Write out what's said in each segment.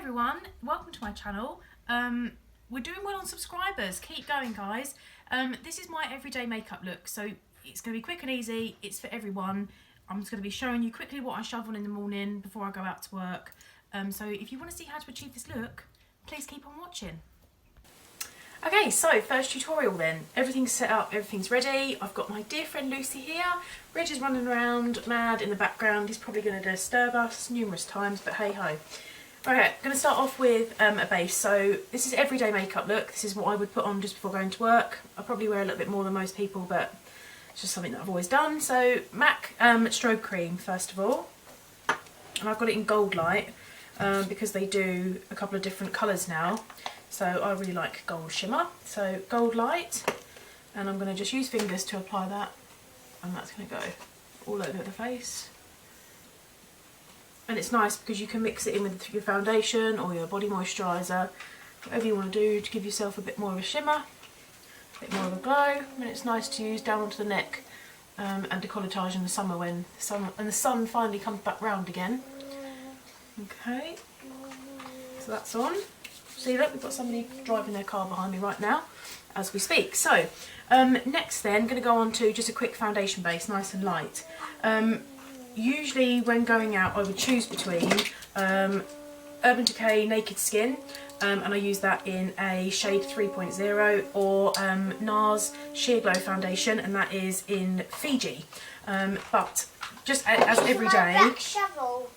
everyone, welcome to my channel. We're doing well on subscribers, keep going guys. This is my everyday makeup look, so it's going to be quick and easy, it's for everyone. I'm just going to be showing you quickly what I shove on in the morning before I go out to work. So if you want to see how to achieve this look, please keep on watching. Okay, so first tutorial then. Everything's set up, everything's ready. I've got my dear friend Lucy here. Reg is running around mad in the background. He's probably going to disturb us numerous times, but hey ho. Okay, I'm going to start off with a base. So this is everyday makeup look. This is what I would put on just before going to work. I probably wear a little bit more than most people, but it's just something that I've always done. So MAC strobe cream first of all, and I've got it in gold light because they do a couple of different colours now. So I really like gold shimmer. So gold light, and I'm going to just use fingers to apply that, and that's going to go all over the face. And it's nice because you can mix it in with your foundation or your body moisturiser, whatever you want to do to give yourself a bit more of a shimmer, a bit more of a glow. And it's nice to use down onto the neck and decolletage in the summer when the sun finally comes back round again. Okay, so that's on. See, look, we've got somebody driving their car behind me right now as we speak. So next then, I'm going to go on to just a quick foundation base, nice and light. Usually when going out I would choose between Urban Decay Naked Skin, and I use that in a shade 3.0, or NARS Sheer Glow foundation, and that is in Fiji. But just as every day... Back shovel.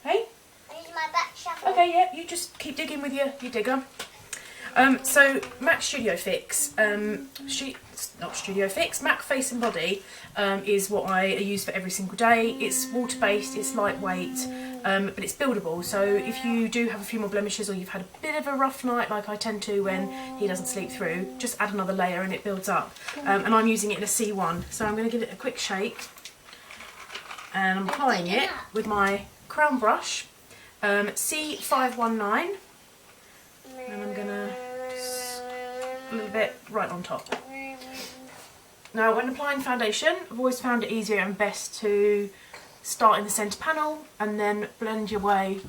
Hey? I use my back shovel. Okay, yeah, you just keep digging with your digger. So MAC Studio Fix, MAC Face and Body is what I use for every single day. It's water-based, it's lightweight, but it's buildable. So if you do have a few more blemishes or you've had a bit of a rough night like I tend to when he doesn't sleep through, just add another layer and it builds up. And I'm using it in a C1, so I'm going to give it a quick shake. And I'm applying it with my crown brush, C519. And I'm going to just a little bit right on top. Now when applying foundation, I've always found it easier and best to start in the centre panel and then blend your way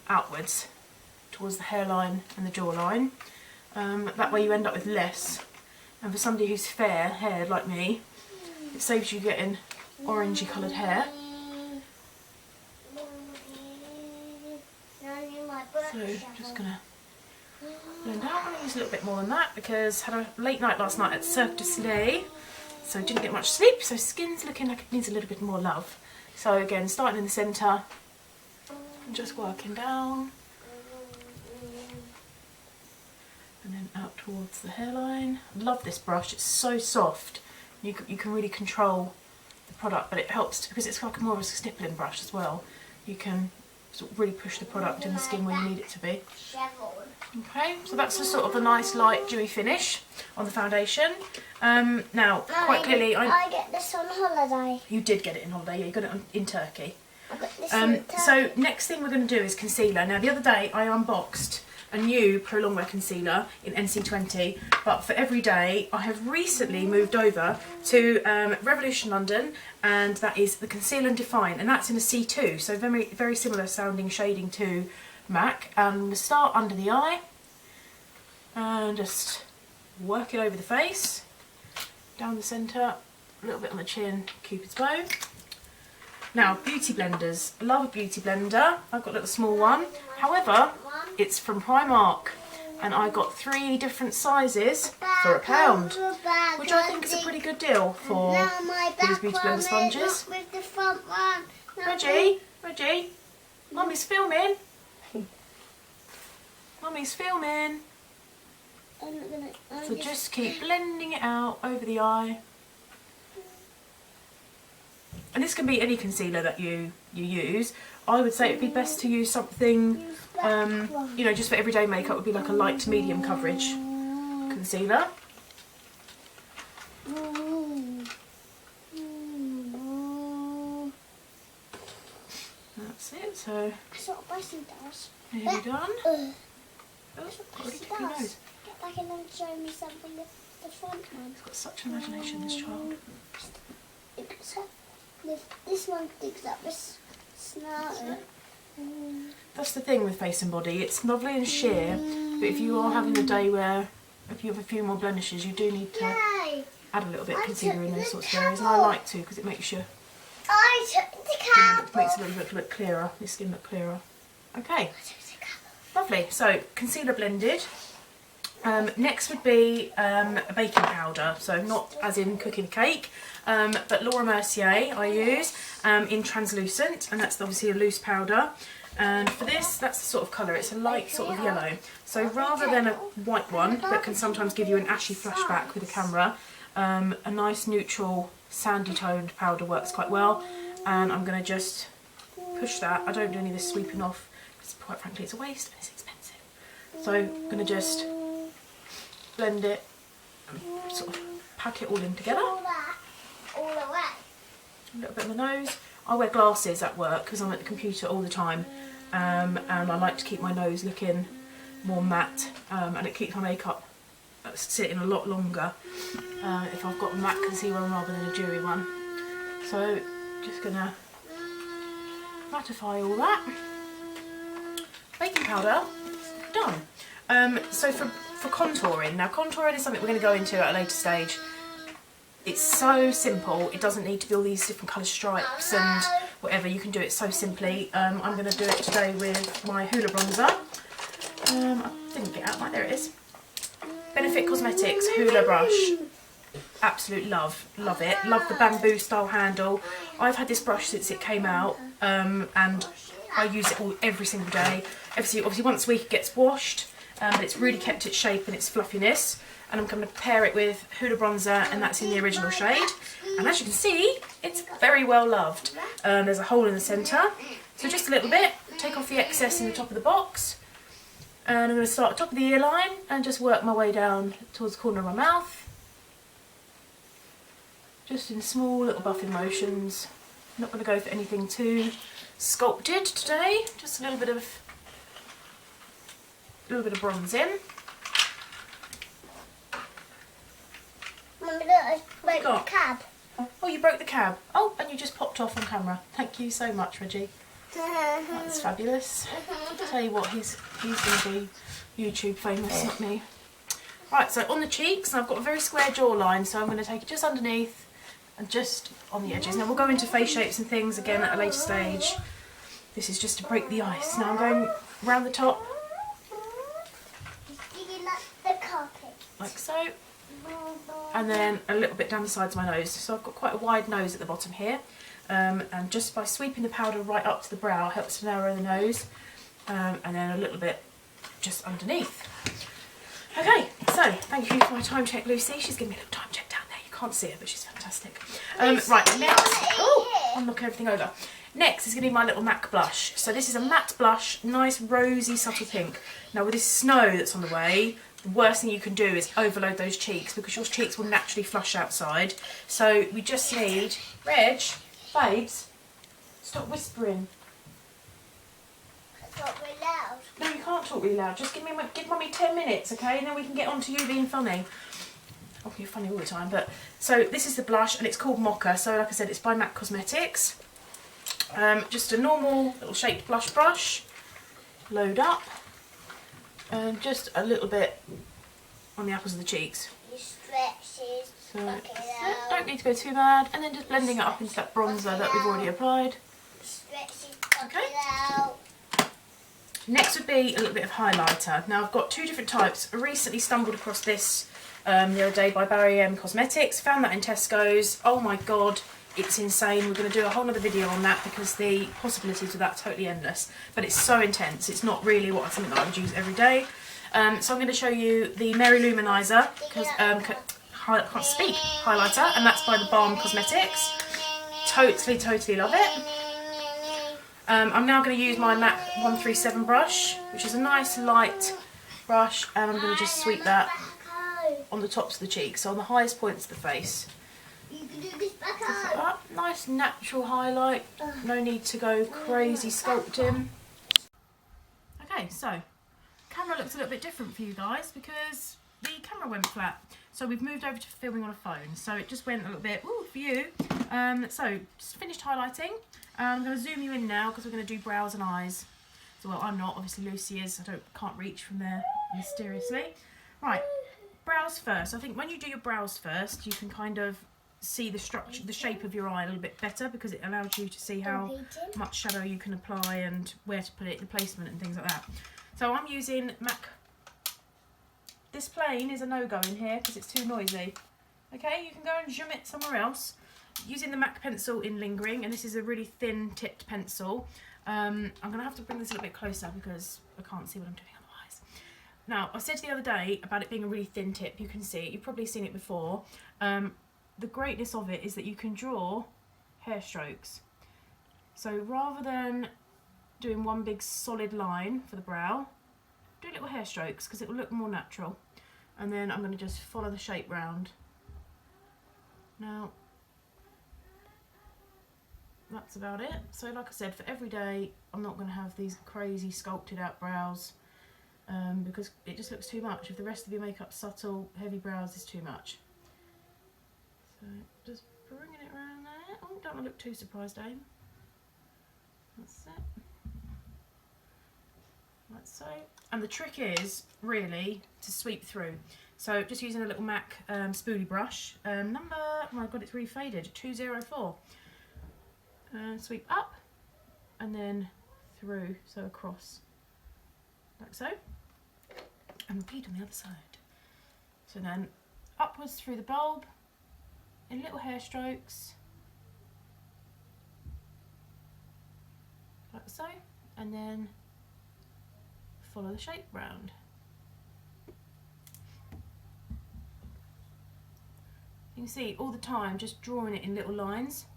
outwards towards the hairline and the jawline. That way you end up with less. And for somebody who's fair-haired like me, it saves you getting orangey coloured hair. So just going to blend out. I'm going to use a little bit more than that because I had a late night last night at Cirque du Soleil, so didn't get much sleep, so skin's looking like it needs a little bit more love. So again, starting in the centre and just working down and then out towards the hairline. I love this brush, it's so soft. You can really control the product, but it helps because it's like more of a stippling brush as well. You can sort of really push the product in the skin where you need it to be. Okay, so that's a sort of a nice light dewy finish on the foundation. Now, quite clearly, I get this on holiday. You did get it in holiday, yeah, you got it in Turkey. I got this in Turkey. So next thing we're going to do is concealer. Now the other day I unboxed a new Pro Longwear concealer in NC20, but for every day I have recently moved over to Revolution London, and that is the Conceal and Define, and that's in a C2, so very, very similar sounding shading to MAC. And I'm going to start under the eye and just work it over the face, down the centre, a little bit on the chin, Cupid's bow. Now, beauty blenders. I love a beauty blender. I've got a little small one. However, it's from Primark, and I got 3 different sizes for £1, which I think is a pretty good deal for these beauty blender sponges. With the front one. Reggie, Mummy's filming. Mummy's filming. So just keep blending it out over the eye. And this can be any concealer that you use. I would say it'd be best to use something, you know, just for everyday makeup would be like a light to medium coverage concealer. That's it, so That's what Bessie does. nearly done. Oh, already took your nose. Get back and then show me something the front one. He's got such imagination, this child. This one digs up this snout. That's the thing with face and body. It's lovely and sheer, but if you are having a day where if you have a few more blemishes, you do need to add a little bit of concealer in those sorts of areas, and I like to because it makes you makes it look clearer. Your skin look clearer. Okay, lovely. So concealer blended. Next would be a baking powder, so not as in cooking cake, but Laura Mercier I use in translucent, and that's obviously a loose powder. And for this, that's the sort of colour, it's a light sort of yellow. So rather than a white one that can sometimes give you an ashy flashback with a camera, a nice neutral sandy toned powder works quite well. And I'm going to just push that. I don't do any of this sweeping off because quite frankly it's a waste and it's expensive. So I'm going to just blend it and sort of pack it all in together. All the way. A little bit on the nose. I wear glasses at work because I'm at the computer all the time, and I like to keep my nose looking more matte, and it keeps my makeup sitting a lot longer if I've got a matte concealer on rather than a dewy one. So just gonna mattify all that. Baking powder done. So for contouring, now contouring is something we're going to go into at a later stage. It's so simple, it doesn't need to be all these different colour stripes and whatever, you can do it so simply. I'm going to do it today with my Hoola bronzer. I didn't get out, right, there it is. Benefit Cosmetics Hoola brush. Absolute love it. Love the bamboo style handle. I've had this brush since it came out, and I use it every single day. Obviously once a week it gets washed, but it's really kept its shape and its fluffiness. And I'm going to pair it with Hoola bronzer, and that's in the original shade. And as you can see, it's very well loved. There's a hole in the centre, so just a little bit. Take off the excess in the top of the box, and I'm going to start at the top of the ear line and just work my way down towards the corner of my mouth. Just in small little buffing motions. Not going to go for anything too sculpted today. Just a little bit of bronze in. Mummy, look, I broke the cab. Oh, you broke the cab. Oh, and you just popped off on camera. Thank you so much, Reggie. That's fabulous. I'll tell you what, he's going to be YouTube famous, not me. Right, so on the cheeks, I've got a very square jawline, so I'm going to take it just underneath and just on the edges. Now we'll go into face shapes and things again at a later stage. This is just to break the ice. Now I'm going round the top. The carpet. Like so. And then a little bit down the sides of my nose. So I've got quite a wide nose at the bottom here, and just by sweeping the powder right up to the brow helps to narrow the nose, and then a little bit just underneath. Okay, so thank you for my time check, Lucy. She's giving me a little time check down there. You can't see her, but she's fantastic. Right, next, I'll knock everything over. Next is going to be my little MAC blush. So this is a matte blush, nice rosy subtle pink. Now with this snow that's on the way, the worst thing you can do is overload those cheeks because your cheeks will naturally flush outside. So we just need, Reg, babes, stop whispering. Talk really loud. No, you can't talk really loud. Just give mummy 10 minutes, okay? And then we can get on to you being funny. Oh, you're funny all the time. But so this is the blush, and it's called Mocha. So like I said, it's by MAC Cosmetics. Just a normal little shaped blush brush. Load up. And just a little bit on the apples of the cheeks. You stretches. So don't need to go too bad. And then just blending it up into that bronzer that we've already applied. Stretches. Okay. Out. Next would be a little bit of highlighter. Now I've got two different types. I recently stumbled across this the other day by Barry M Cosmetics. Found that in Tesco's. Oh my god, it's insane. We're going to do a whole other video on that because the possibilities of that are totally endless. But it's so intense. It's not really something that I would use every day. So I'm going to show you the Mary Luminizer, because I can't speak, highlighter, and that's by the Balm Cosmetics. Totally love it. I'm now going to use my MAC 137 brush, which is a nice light brush, and I'm going to just sweep that on the tops of the cheeks, so on the highest points of the face. You can do this back Like that. Nice natural highlight, no need to go crazy sculpting. Okay, so camera looks a little bit different for you guys because the camera went flat. So we've moved over to filming on a phone, so it just went a little bit, ooh, for you. So just finished highlighting. I'm going to zoom you in now because we're going to do brows and eyes. So, well, I'm not. Obviously, Lucy is. I can't reach from there mysteriously. Right, brows first. I think when you do your brows first, you can kind of see the structure, the shape of your eye a little bit better, because it allows you to see how much shadow you can apply and where to put it, the placement and things like that. So I'm using MAC. This plane is a no-go in here because it's too noisy. Okay, you can go and zoom it somewhere else. Using the MAC pencil in Lingering, and this is a really thin tipped pencil. I'm going to have to bring this a little bit closer because I can't see what I'm doing otherwise. Now, I said the other day about it being a really thin tip. You can see it. You've probably seen it before. The greatness of it is that you can draw hair strokes. So rather than doing one big solid line for the brow, do little hair strokes because it will look more natural. And then I'm going to just follow the shape round. Now, that's about it. So like I said, for every day, I'm not going to have these crazy sculpted out brows because it just looks too much. If the rest of your makeup's subtle, heavy brows is too much. So just bringing it around there. Oh, don't want to look too surprised, Aim. That's it. Like so. And the trick is really to sweep through. So just using a little MAC spoolie brush, number, oh my god, it's really faded, 204. Sweep up and then through, so across, like so, and repeat on the other side. So then upwards through the bulb in little hair strokes, like so, and then follow the shape round. You can see all the time just drawing it in little lines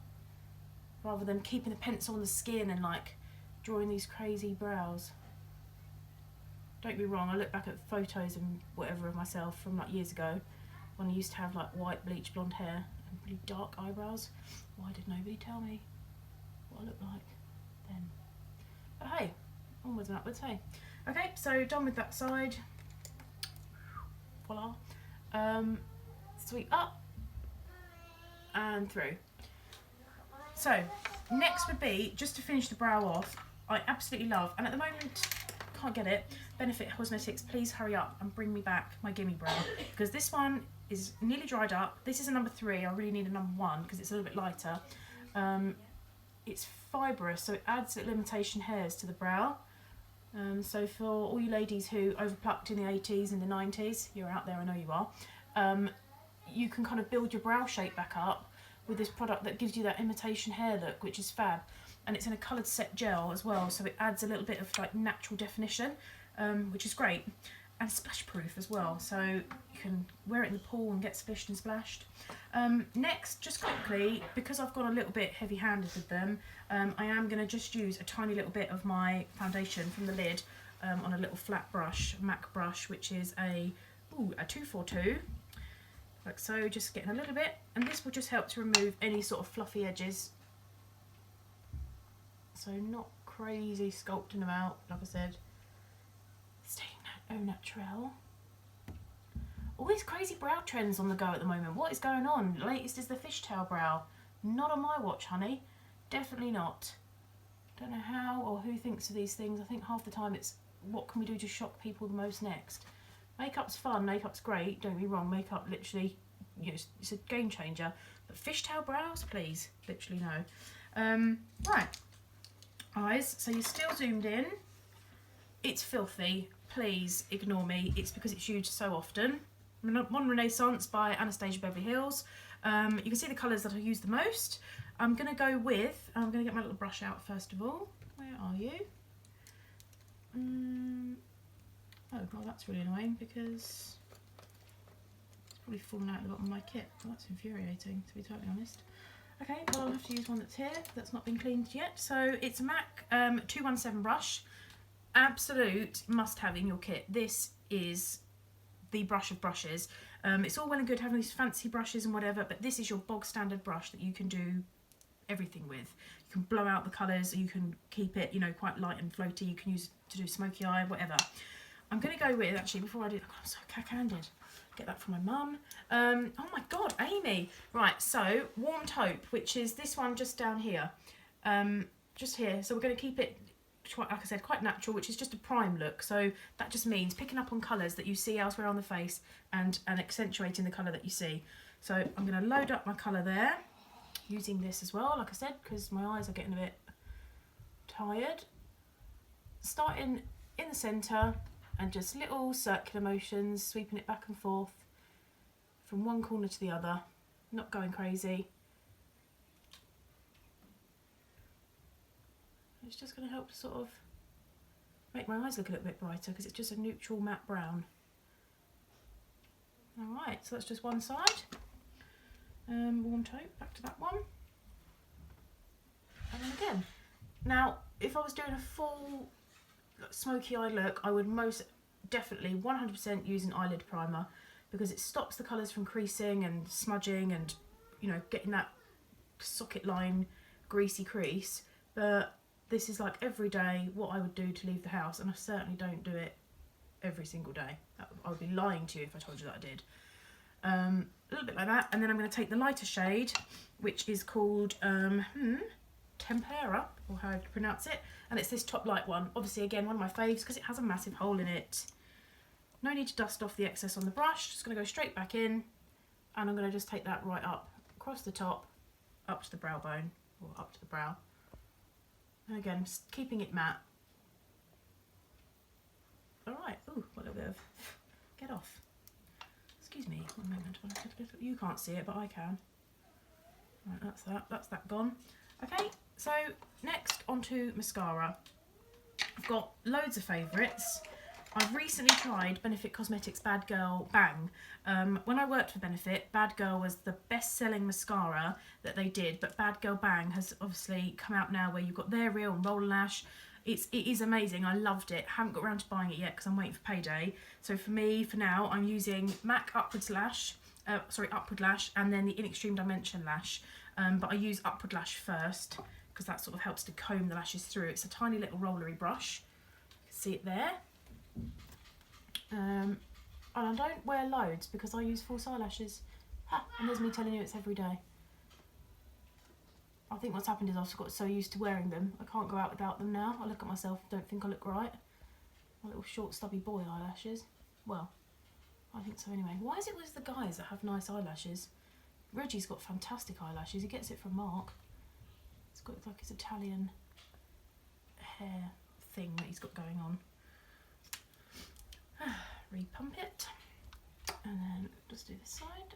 rather than keeping the pencil on the skin and like drawing these crazy brows. Don't get me wrong, I look back at photos and whatever of myself from like years ago when I used to have like white bleach blonde hair and really dark eyebrows. Why did nobody tell me what I looked like then? But hey, onwards and upwards, hey. Okay, so done with that side. Voila. Sweep up and through. So next would be, just to finish the brow off, I absolutely love, and at the moment can't get it, Benefit Cosmetics, please hurry up and bring me back my Gimme Brow, because this one is nearly dried up. This is a number 3. I really need a number 1 because it's a little bit lighter. It's fibrous, so it adds little imitation hairs to the brow. So for all you ladies who overplucked in the 80s and the 90s, you're out there, I know you are, you can kind of build your brow shape back up with this product that gives you that imitation hair look, which is fab. And it's in a coloured set gel as well, so it adds a little bit of like natural definition, which is great. And splash proof as well, so you can wear it in the pool and get splished and splashed. Next, just quickly, because I've gone a little bit heavy handed with them, I am going to just use a tiny little bit of my foundation from the lid on a little flat brush, MAC brush, which is a 242. Like so, just getting a little bit, and this will just help to remove any sort of fluffy edges. So not crazy sculpting them out, like I said. Staying au naturel. All these crazy brow trends on the go at the moment. What is going on? The latest is the fishtail brow. Not on my watch, honey. Definitely not. Don't know how or who thinks of these things. I think half the time it's what can we do to shock people the most next. Makeup's fun, makeup's great, don't get me wrong, makeup literally, you know, it's a game changer. But fishtail brows, please, literally no. Right, eyes, so you're still zoomed in. It's filthy, please ignore me, it's because it's used so often. Mon Renaissance by Anastasia Beverly Hills. You can see the colours that I use the most. I'm going to go with, I'm going to get my little brush out first of all. Where are you? Oh, well that's really annoying because it's probably fallen out of the bottom of my kit. Well, that's infuriating, to be totally honest. Okay, well I'll have to use one that's here, that's not been cleaned yet. So it's a MAC 217 brush. Absolute must have in your kit. This is the brush of brushes. It's all well and good having these fancy brushes and whatever, but this is your bog standard brush that you can do everything with. You can blow out the colours, you can keep it, you know, quite light and floaty. You can use it to do smoky eye, whatever. I'm going to go with, actually, before I do, oh, I'm so cack-handed. Get that from my mum. Oh my God, Amy. Right, so Warm Taupe, which is this one just down here. Just here. So we're going to keep it like I said, quite natural, which is just a prime look. So that just means picking up on colours that you see elsewhere on the face and accentuating the colour that you see. So I'm going to load up my colour there, using this as well, like I said, because my eyes are getting a bit tired. Starting in the centre and just little circular motions, sweeping it back and forth from one corner to the other, not going crazy. It's just going to help sort of make my eyes look a little bit brighter because it's just a neutral matte brown. Alright, so that's just one side. Warm taupe, back to that one. And then again. Now, if I was doing a full smoky eye look, I would most definitely 100% use an eyelid primer because it stops the colours from creasing and smudging and, you know, getting that socket line greasy crease. But this is like every day what I would do to leave the house, and I certainly don't do it every single day. I would be lying to you if I told you that I did. A little bit like that, and then I'm going to take the lighter shade, which is called Tempera, or however you pronounce it, and it's this top light one. Obviously, again, one of my faves because it has a massive hole in it. No need to dust off the excess on the brush. Just going to go straight back in, and I'm going to just take that right up across the top, up to the brow bone, or up to the brow. And again, just keeping it matte. Alright, ooh, what a little bit of, get off. Excuse me, one moment, you can't see it, but I can. Right, that's that gone. Okay, so next onto mascara. I've got loads of favourites. I've recently tried Benefit Cosmetics Bad Girl Bang. When I worked for Benefit, Bad Girl was the best-selling mascara that they did, but Bad Girl Bang has obviously come out now where you've got their real and roller lash. It is amazing. I loved it. Haven't got around to buying it yet because I'm waiting for payday. So for me, for now, I'm using MAC Upward Lash, and then the In Extreme Dimension lash. But I use Upward Lash first because that sort of helps to comb the lashes through. It's a tiny little rollery brush. You can see it there. And I don't wear loads because I use false eyelashes. Ha! And there's me telling you it's every day. I think what's happened is I've got so used to wearing them, I can't go out without them now. I look at myself and don't think I look right. My little short stubby boy eyelashes. Well, I think so anyway. Why is it with the guys that have nice eyelashes? Reggie's got fantastic eyelashes. He gets it from Mark. It's got like his Italian hair thing that he's got going on. Repump it, and then just do this side.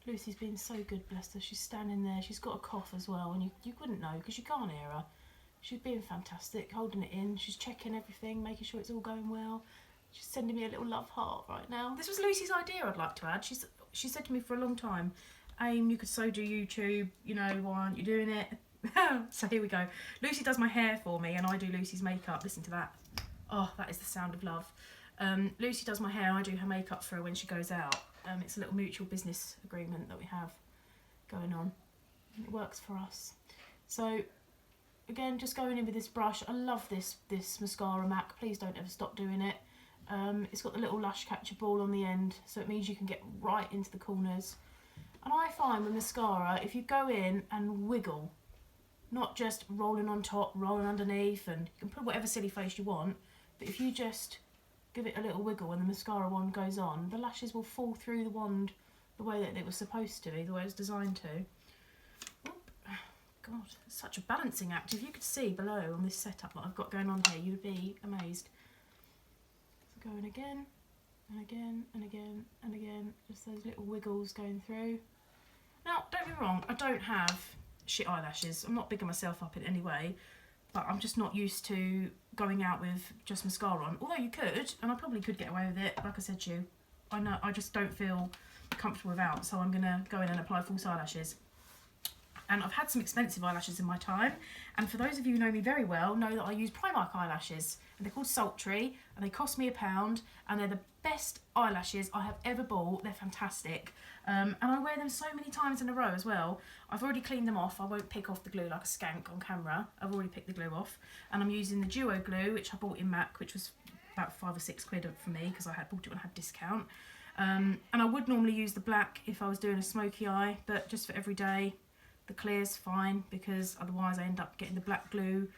Lucy's been so good, bless her. She's standing there. She's got a cough as well, and you wouldn't know because you can't hear her. She's being fantastic, holding it in. She's checking everything, making sure it's all going well. She's sending me a little love heart right now. This was Lucy's idea, I'd like to add. She said to me for a long time, Aim, you could so do YouTube, you know, why aren't you doing it? So here we go. Lucy does my hair for me and I do Lucy's makeup. Listen to that. Oh, that is the sound of love. Lucy does my hair, I do her makeup for her when she goes out. It's a little mutual business agreement that we have going on. It works for us. So, again, just going in with this brush. I love this mascara MAC. Please don't ever stop doing it. It's got the little lash catcher ball on the end, so it means you can get right into the corners. And I find with mascara, if you go in and wiggle, not just rolling on top, rolling underneath, and you can put whatever silly face you want, but if you just give it a little wiggle when the mascara wand goes on, the lashes will fall through the wand the way that it was supposed to be, the way it was designed to. Oop. God, it's such a balancing act. If you could see below on this setup that I've got going on here, you'd be amazed. So going again, and again, and again, and again, just those little wiggles going through. Now, don't get me wrong, I don't have shit eyelashes. I'm not bigging myself up in any way, but I'm just not used to going out with just mascara on. Although you could, and I probably could get away with it, like I said to you. I know, I just don't feel comfortable without, so I'm going to go in and apply false eyelashes. And I've had some expensive eyelashes in my time, and for those of you who know me very well, know that I use Primark eyelashes, and they're called Sultry, and they cost me £1, and they're the best eyelashes I have ever bought. They're fantastic, and I wear them so many times in a row as well. I've already cleaned them off. I won't pick off the glue like a skank on camera. I've already picked the glue off, and I'm using the Duo glue, which I bought in MAC, which was about £5 or £6 for me because I had bought it when I had discount. And I would normally use the black if I was doing a smoky eye, but just for every day, The clear's fine because otherwise I end up getting the black glue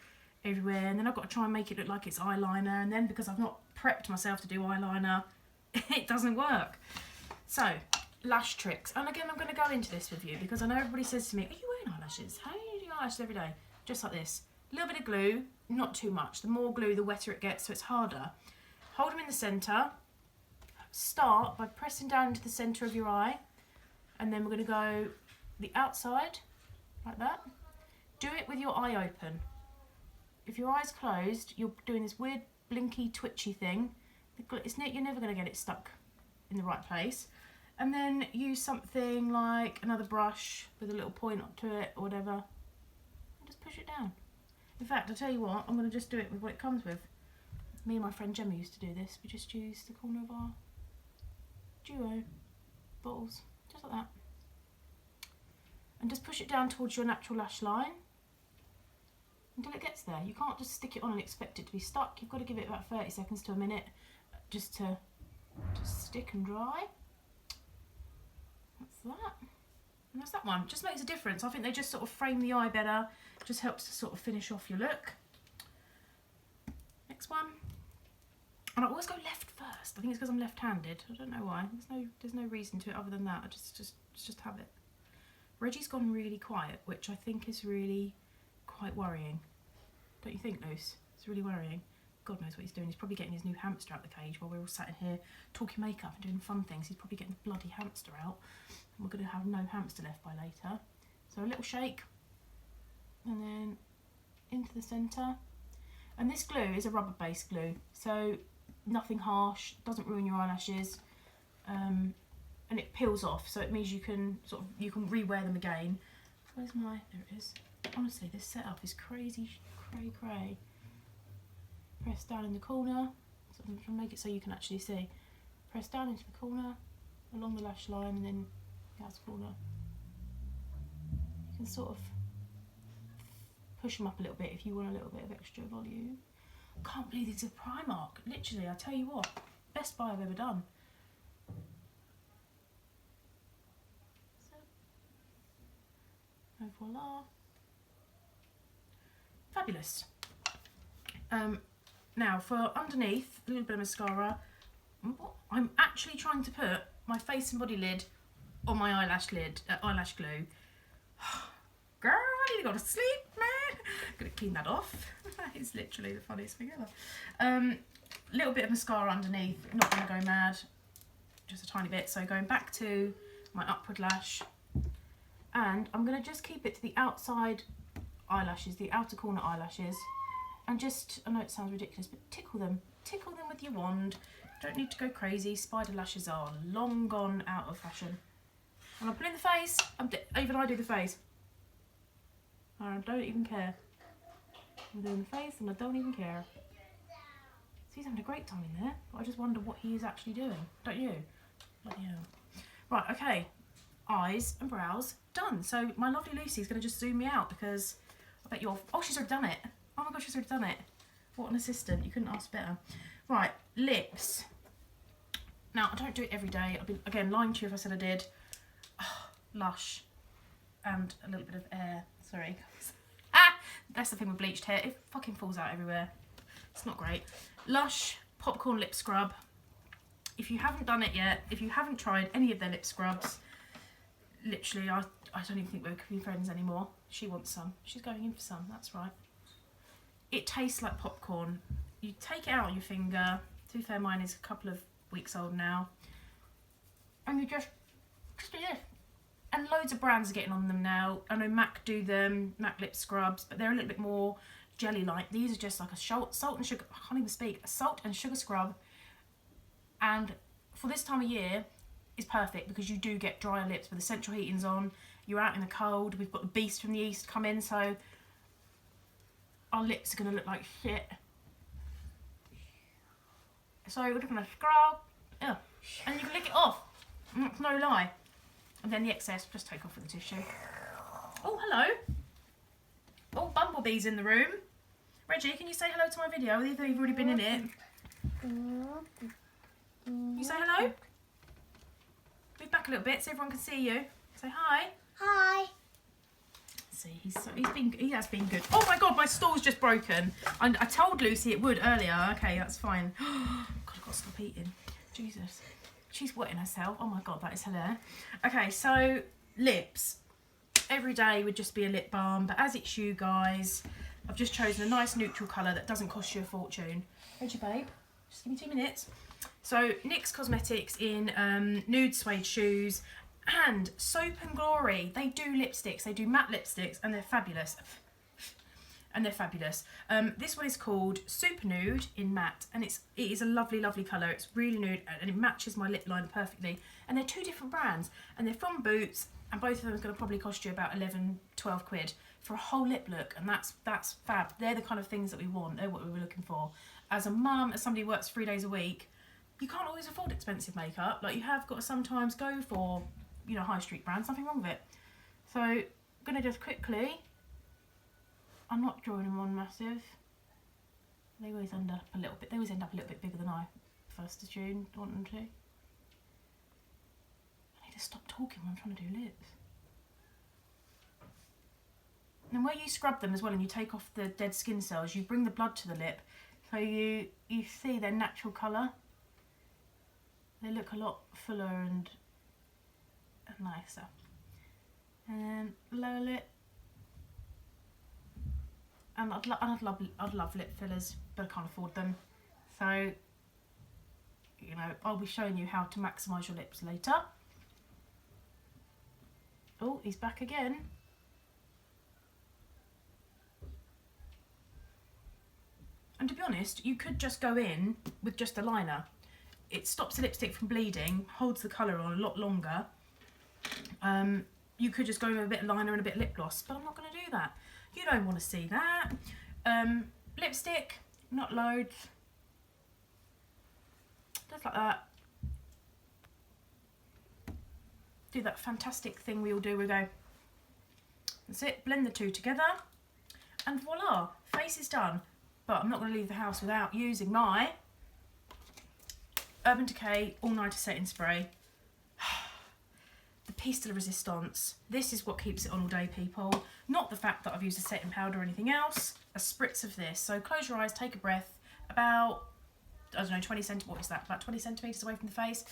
everywhere, and then I've got to try and make it look like it's eyeliner, and then because I've not prepped myself to do eyeliner, it doesn't work. So, lash tricks. And again, I'm going to go into this with you because I know everybody says to me, are you wearing eyelashes? How do you do eyelashes every day? Just like this. A little bit of glue, not too much. The more glue, the wetter it gets, so it's harder. Hold them in the centre. Start by pressing down into the centre of your eye, and then we're going to go the outside, like that. Do it with your eye open. If your eye's closed, you're doing this weird blinky twitchy thing. You're never going to get it stuck in the right place. And then use something like another brush with a little point up to it or whatever, and just push it down. In fact, I'll tell you what, I'm going to just do it with what it comes with. Me and my friend Gemma used to do this. We just use the corner of our duo bottles, just like that. And just push it down towards your natural lash line until it gets there. You can't just stick it on and expect it to be stuck. You've got to give it about 30 seconds to a minute just to stick and dry. That's that. And that's that one. Just makes a difference. I think they just sort of frame the eye better. Just helps to sort of finish off your look. Next one. And I always go left first. I think it's because I'm left-handed. I don't know why. There's no reason to it other than that. I just have it. Reggie's gone really quiet, which I think is really quite worrying. Don't you think, Luce? It's really worrying. God knows what he's doing. He's probably getting his new hamster out the cage while we're all sat in here talking makeup and doing fun things. He's probably getting the bloody hamster out. And we're going to have no hamster left by later. So a little shake. And then into the centre. And this glue is a rubber-based glue. So nothing harsh. Doesn't ruin your eyelashes. And it peels off. So it means you can re-wear them again. Where's my... There it is. Honestly, this setup is crazy, cray. Press down in the corner, so I'm trying to make it so you can actually see. Press down into the corner, along the lash line, and then the outer corner. You can sort of push them up a little bit if you want a little bit of extra volume. I can't believe it's a Primark. Literally, I tell you what, best buy I've ever done. So, and voila. Fabulous. Now for underneath, a little bit of mascara. I'm actually trying to put my face and body lid on my eyelash glue. Girl, I need to go to sleep, man. Gonna clean that off. That is literally the funniest thing ever. Little bit of mascara underneath, not gonna go mad, just a tiny bit. So going back to my upward lash, and I'm gonna just keep it to the outside eyelashes, the outer corner eyelashes. And just, I know it sounds ridiculous, but tickle them with your wand. Don't need to go crazy. Spider lashes are long gone out of fashion. And I'm putting the face, even I do the face. I don't even care. I'm doing the face and I don't even care. So he's having a great time in there, but I just wonder what he is actually doing. Don't you? Bloody hell. Right, okay. Eyes and brows done. So my lovely Lucy's going to just zoom me out because I bet you're... Oh, she's already done it. Oh my gosh, she's already done it. What an assistant. You couldn't ask better. Right, lips. Now, I don't do it every day. I'll be, again, lying to you if I said I did. Oh, Lush. And a little bit of air. Sorry. Ah! That's the thing with bleached hair. It fucking falls out everywhere. It's not great. Lush Popcorn Lip Scrub. If you haven't done it yet, if you haven't tried any of their lip scrubs, literally, I don't even think we're be friends anymore. She wants some. She's going in for some. That's right. It tastes like popcorn. You take it out on your finger. To be fair, mine is a couple of weeks old now. And you just do this. And loads of brands are getting on them now. I know MAC do them, MAC lip scrubs, but they're a little bit more jelly-like. These are just like a salt and sugar, I can't even speak, a salt and sugar scrub. And for this time of year, it's perfect because you do get drier lips with the central heating's on. You're out in the cold. We've got the beast from the east come in, so our lips are going to look like shit. So we're just going to scrub, and you can lick it off. That's no lie. And then the excess, just take off with the tissue. Oh, hello. Oh, Bumblebee's in the room. Reggie, can you say hello to my video, even though you've already been in it? You say hello? Move back a little bit so everyone can see you. Say hi. Hi. Lucy. He has been good. Oh my god, my stool's just broken. I told Lucy it would earlier. Okay, that's fine. God, I've got to stop eating. Jesus. She's wetting herself. Oh my god, that is hilarious. Okay, so lips. Every day would just be a lip balm, but as it's you guys, I've just chosen a nice neutral colour that doesn't cost you a fortune. Where'd you, babe? Just give me 2 minutes. So NYX Cosmetics in nude suede shoes, and Soap and Glory. They do lipsticks. They do matte lipsticks, and they're fabulous. This one is called Super Nude in matte, and it is a lovely, lovely colour. It's really nude, and it matches my lip line perfectly. And they're 2 different brands, and they're from Boots, and both of them are going to probably cost you about 11, 12 quid for a whole lip look, and that's fab. They're the kind of things that we want. They're what we were looking for. As a mum, as somebody who works 3 days a week, you can't always afford expensive makeup. Like, you have got to sometimes go for, you know, high street brands. Nothing wrong with it. So I'm going to just quickly, I'm not drawing them on massive. They always end up a little bit bigger than I first assumed. Want them to. I need to stop talking when I'm trying to do lips. And where you scrub them as well and you take off the dead skin cells, you bring the blood to the lip, so you see their natural colour. They look a lot fuller and nicer. And then lower lip. And I'd love lip fillers, but I can't afford them. So, you know, I'll be showing you how to maximise your lips later. Oh, he's back again. And to be honest, you could just go in with just a liner. It stops the lipstick from bleeding, holds the colour on a lot longer. You could just go with a bit of liner and a bit of lip gloss, but I'm not going to do that. You don't want to see that. Lipstick, not loads. Just like that. Do that fantastic thing we all do. We go, that's it, blend the two together, and voila, face is done. But I'm not going to leave the house without using my Urban Decay All Nighter Setting Spray. The piece de la resistance. This is what keeps it on all day, people. Not the fact that I've used a setting powder or anything else. A spritz of this. So close your eyes, take a breath. About, I don't know, 20 centimetres, what is that? About 20 centimetres away from the face.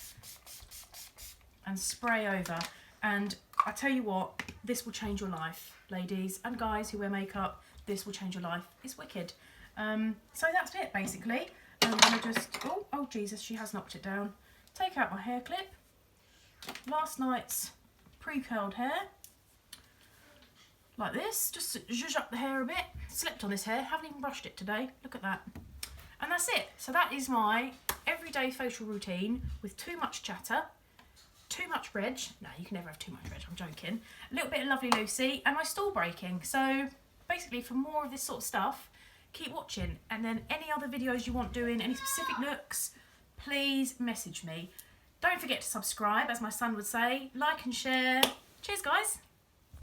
And spray over. And I tell you what, this will change your life, ladies and guys who wear makeup. This will change your life. It's wicked. So that's it, basically. I'm going to just, oh Jesus, she has knocked it down. Take out my hair clip. Last night's pre-curled hair. Like this. Just zhuzh up the hair a bit. Slept on this hair. Haven't even brushed it today. Look at that. And that's it. So that is my everyday facial routine with too much chatter. Too much reg. No, you can never have too much reg. I'm joking. A little bit of Lovely Lucy. And my stool breaking. So basically, for more of this sort of stuff, keep watching. And then any other videos you want doing, any specific looks, please message me. Don't forget to subscribe, as my son would say. Like and share. Cheers, guys.